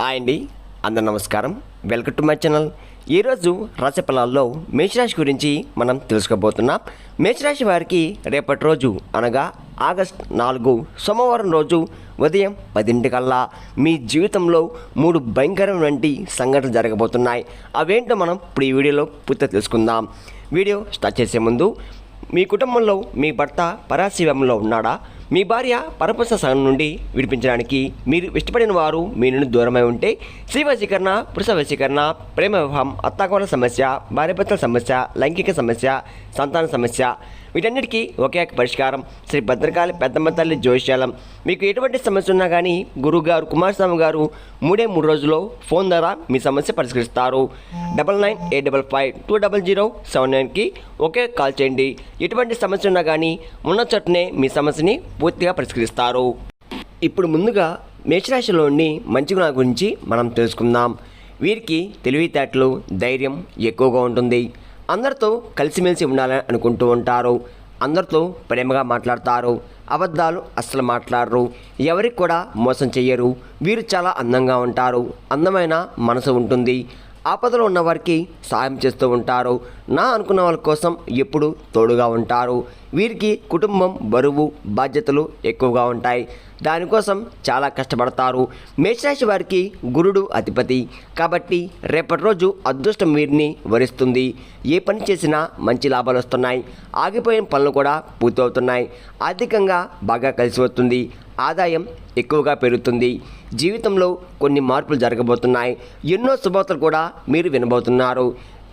Hi అండి, అందరు నమస్కారం. Welcome to my channel. ఈరోజు రాశి ఫలాల్లో మేషరాశి గురించి మనం తెలుసుకోబోతున్నాం. మేషరాశి వారికి రేపటి రోజు అనగా ఆగస్టు 4 సోమవారం రోజు ఉదయం 10 మీ జీవితంలో 3 భయంకరమైన సంఘటనలు జరగబోతున్నాయి. అవేంటో మనం ఇప్పుడు ఈ వీడియోలో పూర్తిగా తెలుసుకుందాం. వీడియో స్టార్ట్ చేసే ముందు, మీ కుటుంబంలో మీ భర్త పరాశీవంలో ఉన్నాడా? మీ భార్య పరపురుష సంఘం నుండి విడిపించడానికి మీరు ఇష్టపడిన వారు మీ నుండి దూరమై ఉంటే స్త్రీ వశీకరణ, పురుష వశీకరణ, ప్రేమ వివాహం, అత్తాకోణ సమస్య, భార్యాభర్తల సమస్య, లైంగిక సమస్య, సంతాన సమస్య, వీటన్నిటికీ ఒకే పరిష్కారం శ్రీ భద్రకాళి పెద్దమ్మ తల్లి జ్యోతిష్యాలయం. మీకు ఎటువంటి సమస్య ఉన్నా కానీ గురువుగారు కుమారస్వామి గారు 3 రోజుల్లో ఫోన్ ద్వారా మీ సమస్య పరిష్కరిస్తారు. 9985520079కి ఒకే కాల్ చేయండి. ఎటువంటి సమస్య ఉన్నా కానీ ఉన్న చోటనే మీ సమస్యని పూర్తిగా పరిష్కరిస్తారు. ఇప్పుడు ముందుగా మేషరాశిలోని మంచి గుణాల గురించి మనం తెలుసుకుందాం. వీరికి తెలివితేటలు, ధైర్యం ఎక్కువగా ఉంటుంది. అందరితో కలిసిమెలిసి ఉండాలని అనుకుంటూ ఉంటారు. అందరితో ప్రేమగా మాట్లాడతారు. అబద్ధాలు అస్సలు మాట్లాడరు. ఎవరికి కూడా మోసం చెయ్యరు. వీరు చాలా అందంగా ఉంటారు. అందమైన మనసు ఉంటుంది. ఆపదలో ఉన్నవారికి సాయం చేస్తూ ఉంటారు. నా అనుకున్న వాళ్ళ కోసం ఎప్పుడు తోడుగా ఉంటారు. వీరికి కుటుంబం, బరువు, బాధ్యతలు ఎక్కువగా ఉంటాయి. దానికోసం చాలా కష్టపడతారు. మేషరాశి వారికి గురుడు అధిపతి కాబట్టి రేపటి రోజు అదృష్టం వీరిని వరిస్తుంది. ఏ పని చేసినా మంచి లాభాలు వస్తున్నాయి. ఆగిపోయిన పనులు కూడా పూర్తవుతున్నాయి. ఆర్థికంగా బాగా కలిసి వస్తుంది. ఆదాయం ఎక్కువగా పెరుగుతుంది. జీవితంలో కొన్ని మార్పులు జరగబోతున్నాయి. ఎన్నో శుభవార్తలు కూడా మీరు వినబోతున్నారు.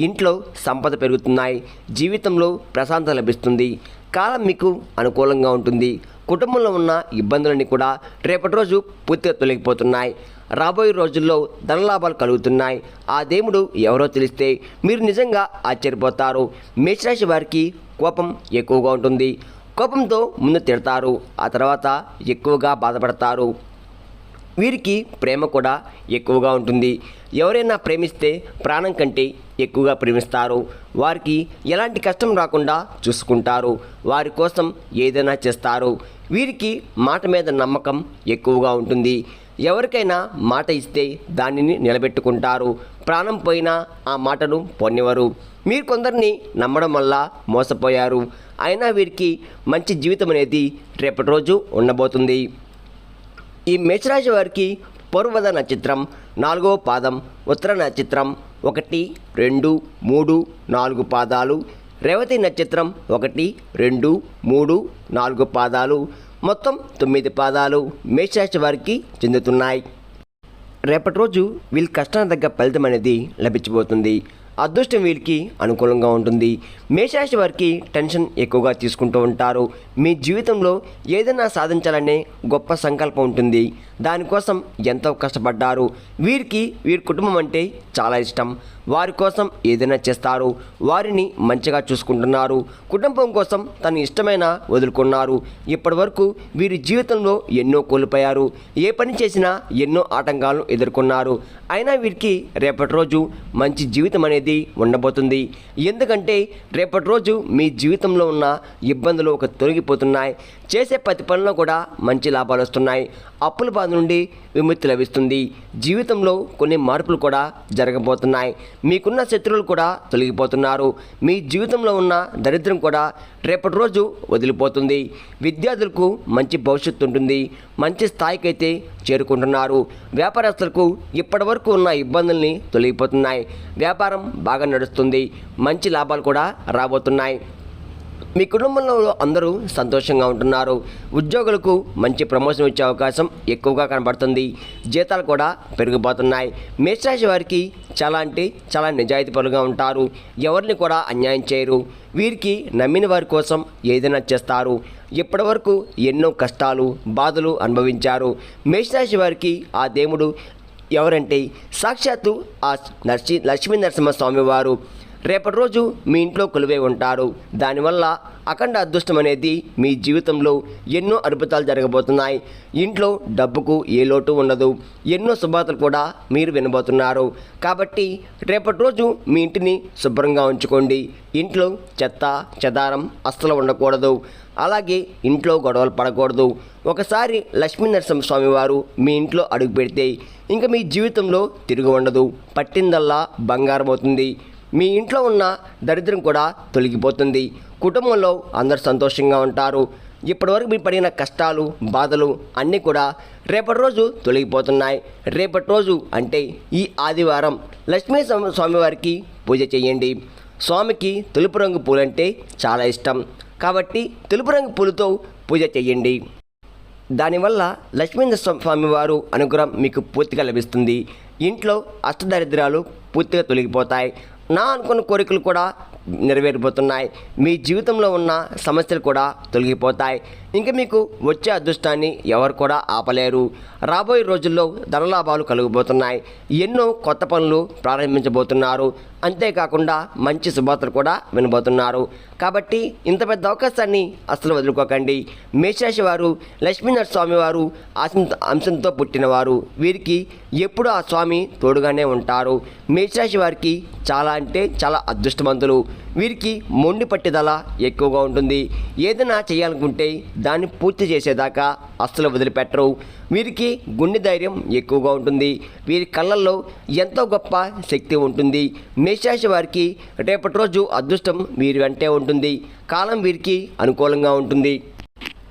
ఇంట్లో సంపద పెరుగుతున్నాయి. జీవితంలో ప్రశాంతత లభిస్తుంది. కాలం మీకు అనుకూలంగా ఉంటుంది. కుటుంబంలో ఉన్న ఇబ్బందులన్నీ కూడా రేపటి రోజు పూర్తిగా తొలగిపోతున్నాయి. రాబోయే రోజుల్లో ధనలాభాలు కలుగుతున్నాయి. ఆ దేవుడు ఎవరో తెలిస్తే మీరు నిజంగా ఆశ్చర్యపోతారు. మేషరాశి వారికి కోపం ఎక్కువగా ఉంటుంది. కోపంతో ముందు తిడతారు, ఆ తర్వాత ఎక్కువగా బాధపడతారు. వీరికి ప్రేమ కూడా ఎక్కువగా ఉంటుంది. ఎవరైనా ప్రేమిస్తే ప్రాణం కంటే ఎక్కువగా ప్రేమిస్తారు. వారికి ఎలాంటి కష్టం రాకుండా చూసుకుంటారు. వారి కోసం ఏదైనా చేస్తారు. వీరికి మాట మీద నమ్మకం ఎక్కువగా ఉంటుంది. ఎవరికైనా మాట ఇస్తే దానిని నిలబెట్టుకుంటారు. ప్రాణం పోయినా ఆ మాటను పొన్నివరు. మీరు కొందరిని నమ్మడం వల్ల మోసపోయారు. అయినా వీరికి మంచి జీవితం అనేది రేపటి రోజు ఉండబోతుంది. ఈ మేషరాశి వారికి పూర్వద నక్షత్రం 4వ పాదం, ఉత్తర నక్షత్రం 1, 2, 3, 4 పాదాలు, రేవతి నక్షత్రం 1, 2, 3, 4 పాదాలు, మొత్తం 9 పాదాలు మేషరాశి వారికి చెందుతున్నాయి. రేపటి రోజు వీళ్ళ కష్టానికి తగ్గ ఫలితం అనేది లభించబోతుంది. అదృష్టం వీరికి అనుకూలంగా ఉంటుంది. మేషరాశి వారికి టెన్షన్ ఎక్కువగా తీసుకుంటూ ఉంటారు. మీ జీవితంలో ఏదైనా సాధించాలనే గొప్ప సంకల్పం ఉంటుంది. దానికోసం ఎంతో కష్టపడ్డారు. వీరికి వీరి కుటుంబం అంటే చాలా ఇష్టం. వారి కోసం ఏదైనా చేస్తారు. వారిని మంచిగా చూసుకుంటున్నారు. కుటుంబం కోసం తన ఇష్టమైన వదులుకున్నారు. ఇప్పటి వరకు వీరి జీవితంలో ఎన్నో కోల్పోయారు. ఏ పని చేసినా ఎన్నో ఆటంకాలను ఎదుర్కొన్నారు. అయినా వీరికి రేపటి రోజు మంచి జీవితం అనేది ఉండబోతుంది. ఎందుకంటే రేపటి రోజు మీ జీవితంలో ఉన్న ఇబ్బందులు తొలగిపోతున్నాయి. చేసే ప్రతి పనిలో కూడా మంచి లాభాలు వస్తున్నాయి. అప్పుల బాధ నుండి విముక్తి లభిస్తుంది. జీవితంలో కొన్ని మార్పులు కూడా జరగబోతున్నాయి. మీకున్న శత్రువులు కూడా తొలగిపోతున్నారు. మీ జీవితంలో ఉన్న దరిద్రం కూడా రేపటి రోజు వదిలిపోతుంది. విద్యార్థులకు మంచి భవిష్యత్తు ఉంటుంది. మంచి స్థాయికి అయితే చేరుకుంటున్నారు. వ్యాపారస్తులకు ఇప్పటి వరకు ఉన్న ఇబ్బందుల్ని తొలగిపోతున్నాయి. వ్యాపారం బాగా నడుస్తుంది. మంచి లాభాలు కూడా రాబోతున్నాయి. మీ కుటుంబంలో అందరూ సంతోషంగా ఉంటున్నారు. ఉద్యోగులకు మంచి ప్రమోషన్ వచ్చే అవకాశం ఎక్కువగా కనబడుతుంది. జీతాలు కూడా పెరిగిపోతున్నాయి. మేషరాశి వారికి చాలా అంటే చాలా నిజాయితీపరులుగా ఉంటారు. ఎవరిని కూడా అన్యాయం చేయరు. వీరికి నమ్మిన వారి కోసం ఏదైనా చేస్తారు. ఇప్పటి వరకు ఎన్నో కష్టాలు, బాధలు అనుభవించారు. మేషరాశి వారికి ఆ దేవుడు ఎవరంటే సాక్షాత్తు ఆ లక్ష్మీ నరసింహస్వామి వారు. రేపటి రోజు మీ ఇంట్లో కొలువై ఉంటారు. దానివల్ల అఖండ అదృష్టం అనేది మీ జీవితంలో ఎన్నో అద్భుతాలు జరగబోతున్నాయి. ఇంట్లో డబ్బుకు ఏ లోటు ఉండదు. ఎన్నో శుభార్తలు కూడా మీరు వినబోతున్నారు. కాబట్టి రేపటి రోజు మీ ఇంటిని శుభ్రంగా ఉంచుకోండి. ఇంట్లో చెత్త చెదారం అస్సలు ఉండకూడదు. అలాగే ఇంట్లో గొడవలు పడకూడదు. ఒకసారి లక్ష్మీనరసింహస్వామి వారు మీ ఇంట్లో అడుగు పెడితే ఇంకా మీ జీవితంలో తిరిగి ఉండదు. పట్టిందల్లా బంగారం అవుతుంది. మీ ఇంట్లో ఉన్న దరిద్రం కూడా తొలగిపోతుంది. కుటుంబంలో అందరూ సంతోషంగా ఉంటారు. ఇప్పటివరకు మీరు పడిన కష్టాలు బాధలు అన్నీ కూడా రేపటి రోజు తొలగిపోతున్నాయి. రేపటి రోజు అంటే ఈ ఆదివారం లక్ష్మీ స్వామివారికి పూజ చేయండి. స్వామికి తెలుపు రంగు పూలంటే చాలా ఇష్టం. కాబట్టి తెలుపు రంగు పూలతో పూజ చేయండి. దానివల్ల లక్ష్మీనరసింహ స్వామి వారు అనుగ్రహం మీకు పూర్తిగా లభిస్తుంది. ఇంట్లో అష్టదరిద్రాలు పూర్తిగా తొలగిపోతాయి. నా అనుకున్న కోరికలు కూడా నెరవేరిపోతున్నాయి. మీ జీవితంలో ఉన్న సమస్యలు కూడా తొలగిపోతాయి. ఇంకా మీకు వచ్చే అదృష్టాన్ని ఎవరు కూడా ఆపలేరు. రాబోయే రోజుల్లో ధనలాభాలు కలగబోతున్నాయి. ఎన్నో కొత్త పనులు ప్రారంభించబోతున్నారు. అంతేకాకుండా మంచి శుభార్తలు కూడా వినబోతున్నారు. కాబట్టి ఇంత పెద్ద అవకాశాన్ని అస్సలు వదులుకోకండి. మేషరాశి వారు లక్ష్మీనరస్వామి వారు అంశంతో పుట్టినవారు. వీరికి ఎప్పుడు ఆ స్వామి తోడుగానే ఉంటారు. మేషరాశి వారికి చాలా అంటే చాలా అదృష్టవంతులు. వీరికి మొండి పట్టుదల ఎక్కువగా ఉంటుంది. ఏదైనా చేయాలనుకుంటే దాన్ని పూర్తి చేసేదాకా అస్సలు వదిలిపెట్టరు. వీరికి గుండె ధైర్యం ఎక్కువగా ఉంటుంది. వీరి కళ్ళల్లో ఎంతో గొప్ప శక్తి ఉంటుంది. మేషరాశి వారికి రేపటి రోజు అదృష్టం వీరి వెంటే ఉంటుంది. కాలం వీరికి అనుకూలంగా ఉంటుంది.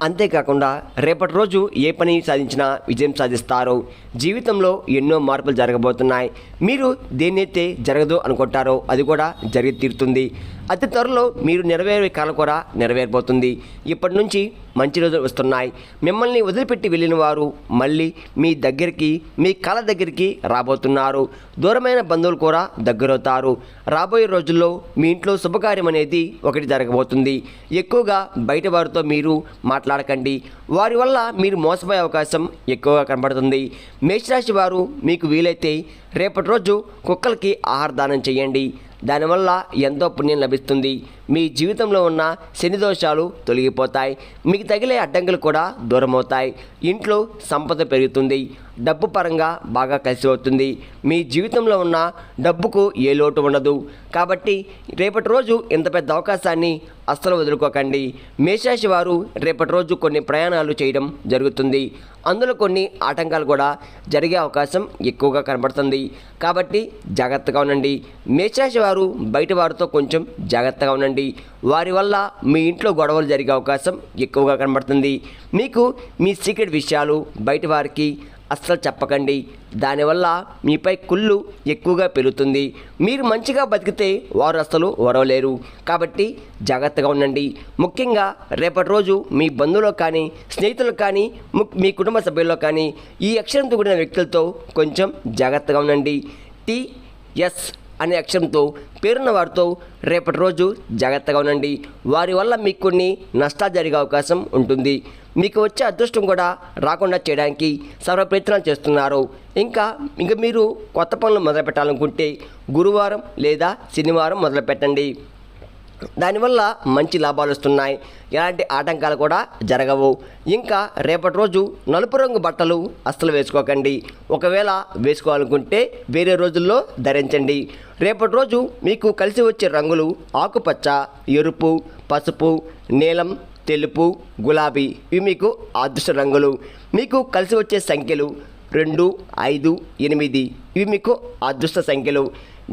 అంతేకాకుండా రేపటి రోజు ఏ పని సాధించినా విజయం సాధిస్తారు. జీవితంలో ఎన్నో మార్పులు జరగబోతున్నాయి. మీరు దేన్నైతే జరగదు అనుకుంటారో అది కూడా జరిగి తీరుతుంది. అతి త్వరలో మీరు నెరవేరే కాలం కూడా నెరవేరబోతుంది. ఇప్పటి నుంచి మంచి రోజులు వస్తున్నాయి. మిమ్మల్ని వదిలిపెట్టి వెళ్ళిన వారు మళ్ళీ మీ దగ్గరికి, మీ కళ దగ్గరికి రాబోతున్నారు. దూరమైన బంధువులు కూడా దగ్గరవుతారు. రాబోయే రోజుల్లో మీ ఇంట్లో శుభకార్యం అనేది ఒకటి జరగబోతుంది. ఎక్కువగా బయట వారితో మీరు మాట్లాడకండి. వారి వల్ల మీరు మోసపోయే అవకాశం ఎక్కువగా కనబడుతుంది. మేషరాశి వారు మీకు వీలైతే రేపటి రోజు కుక్కలకి ఆహార దానం చేయండి. దానివల్ల ఎంతో పుణ్యం లభిస్తుంది. మీ జీవితంలో ఉన్న శని దోషాలు తొలగిపోతాయి. మీకు తగిలే అడ్డంకులు కూడా దూరమవుతాయి. ఇంట్లో సంపద పెరుగుతుంది. డబ్బు పరంగా బాగా కలిసి వస్తుంది. మీ జీవితంలో ఉన్న డబ్బుకు ఏ లోటు ఉండదు. కాబట్టి రేపటి రోజు ఇంత పెద్ద అవకాశాన్ని అస్సలు వదులుకోకండి. మేషరాశి వారు రేపటి రోజు కొన్ని ప్రయాణాలు చేయడం జరుగుతుంది. అందులో కొన్ని ఆటంకాలు కూడా జరిగే అవకాశం ఎక్కువగా కనబడుతుంది. కాబట్టి జాగ్రత్తగా ఉండండి. మేషరాశి వారు బయట వారితో కొంచెం జాగ్రత్తగా ఉండండి. వారి వల్ల మీ ఇంట్లో గొడవలు జరిగే అవకాశం ఎక్కువగా కనబడుతుంది. మీకు మీ సీక్రెట్ విషయాలు బయట వారికి అస్సలు చెప్పకండి. దానివల్ల మీపై కుళ్ళు ఎక్కువగా పెరుగుతుంది. మీరు మంచిగా బతికితే వారు అస్సలు ఓరవలేరు. కాబట్టి జాగ్రత్తగా ఉండండి. ముఖ్యంగా రేపటి రోజు మీ బంధువులు కానీ స్నేహితులు కానీ మీ కుటుంబ సభ్యుల్లో కానీ ఈ అక్షరంతో కూడిన వ్యక్తులతో కొంచెం జాగ్రత్తగా ఉండండి. టిఎస్ అనే అక్షరంతో పేరున్న వారితో రేపటి రోజు జాగ్రత్తగా ఉండండి. వారి వల్ల మీకు కొన్ని నష్టాలు జరిగే అవకాశం ఉంటుంది. మీకు వచ్చే అదృష్టం కూడా రాకుండా చేయడానికి సర్వ ప్రయత్నాలు చేస్తున్నారు. ఇంకా మీరు కొత్త పనులు మొదలుపెట్టాలనుకుంటే గురువారం లేదా శనివారం మొదలుపెట్టండి. దానివల్ల మంచి లాభాలు వస్తున్నాయి. ఎలాంటి ఆటంకాలు కూడా జరగవు. ఇంకా రేపటి రోజు నలుపు రంగు బట్టలు అస్సలు వేసుకోకండి. ఒకవేళ వేసుకోవాలనుకుంటే వేరే రోజుల్లో ధరించండి. రేపటి రోజు మీకు కలిసి వచ్చే రంగులు ఆకుపచ్చ, ఎరుపు, పసుపు, నీలం, తెలుపు, గులాబీ. ఇవి మీకు అదృష్ట రంగులు. మీకు కలిసి వచ్చే సంఖ్యలు 2, 5, 8. ఇవి మీకు అదృష్ట సంఖ్యలు.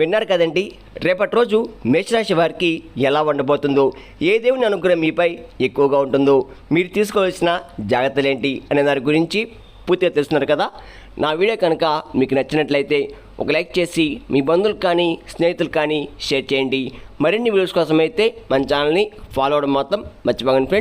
విన్నారు కదండి, రేపటి రోజు మేషరాశి వారికి ఎలా ఉండబోతుందో, ఏ దేవుని అనుగ్రహం మీపై ఎక్కువగా ఉంటుందో, మీరు తీసుకోవాల్సిన జాగ్రత్తలు ఏంటి అనే దాని గురించి పూర్తిగా తెలుస్తున్నారు కదా. నా వీడియో కనుక మీకు నచ్చినట్లయితే ఒక లైక్ చేసి మీ బంధువులకు కానీ స్నేహితులు కానీ షేర్ చేయండి. మరిన్ని వీడియోస్ కోసం అయితే మన ఛానల్ని ఫాలో అవ్వడం మాత్రం మర్చిపోకండి ఫ్రెండ్స్.